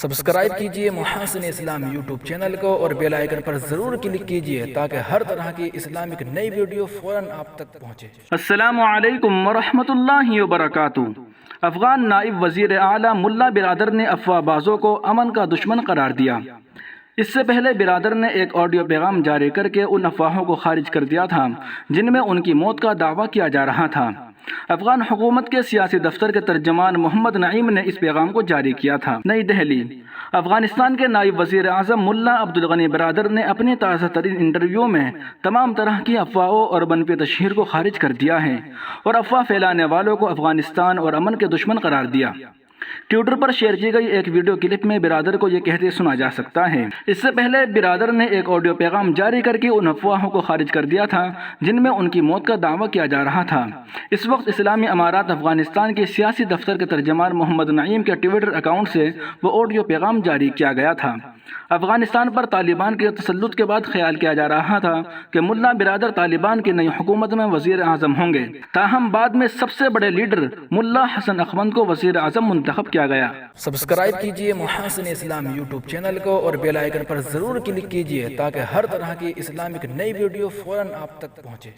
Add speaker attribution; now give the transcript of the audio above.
Speaker 1: Subscribe کیجئے محاسن اسلام YouTube channel کو اور بیل آئیکن پر ضرور کلک کیجئے تاکہ ہر طرح کی اسلامک نئی ویڈیو فوراً آپ تک پہنچے۔
Speaker 2: السلام علیکم ورحمۃ اللہ وبرکاتہ۔ افغان نائب وزیر اعلیٰ ملا برادر نے افواہ بازوں کو امن کا دشمن قرار دیا۔ اس سے پہلے برادر نے ایک آڈیو پیغام جاری کر کے ان افواہوں کو خارج کر دیا تھا جن میں ان کی موت کا دعویٰ کیا جا رہا تھا۔ افغان حکومت کے سیاسی دفتر کے ترجمان محمد نعیم نے اس پیغام کو جاری کیا تھا۔ نئی دہلی۔ افغانستان کے نائب وزیر اعظم ملا عبدالغنی برادر نے اپنی تازہ ترین انٹرویو میں تمام طرح کی افواہوں اور منفی تشہیر کو خارج کر دیا ہے اور افواہ پھیلانے والوں کو افغانستان اور امن کے دشمن قرار دیا۔ ٹویٹر پر شیئر کی گئی ایک ویڈیو کلپ میں برادر کو یہ کہتے سنا جا سکتا ہے۔ اس سے پہلے برادر نے ایک آڈیو پیغام جاری کر کے ان افواہوں کو خارج کر دیا تھا جن میں ان کی موت کا دعویٰ کیا جا رہا تھا۔ اس وقت اسلامی امارات افغانستان کے سیاسی دفتر کے ترجمان محمد نعیم کے ٹویٹر اکاؤنٹ سے وہ آڈیو پیغام جاری کیا گیا تھا۔ افغانستان پر طالبان کے تسلط کے بعد خیال کیا جا رہا تھا کہ ملا برادر طالبان کی نئی حکومت میں وزیر اعظم ہوں گے، تاہم بعد میں سب سے بڑے لیڈر ملا حسن اخوند کو وزیر اعظم منتخب کیا گیا۔
Speaker 1: سبسکرائب کیجئے محاسن اسلام یوٹیوب چینل کو اور بیل آئیکن پر ضرور کلک کیجئے تاکہ ہر طرح کی اسلامک نئی ویڈیو فوراً آپ تک پہنچے۔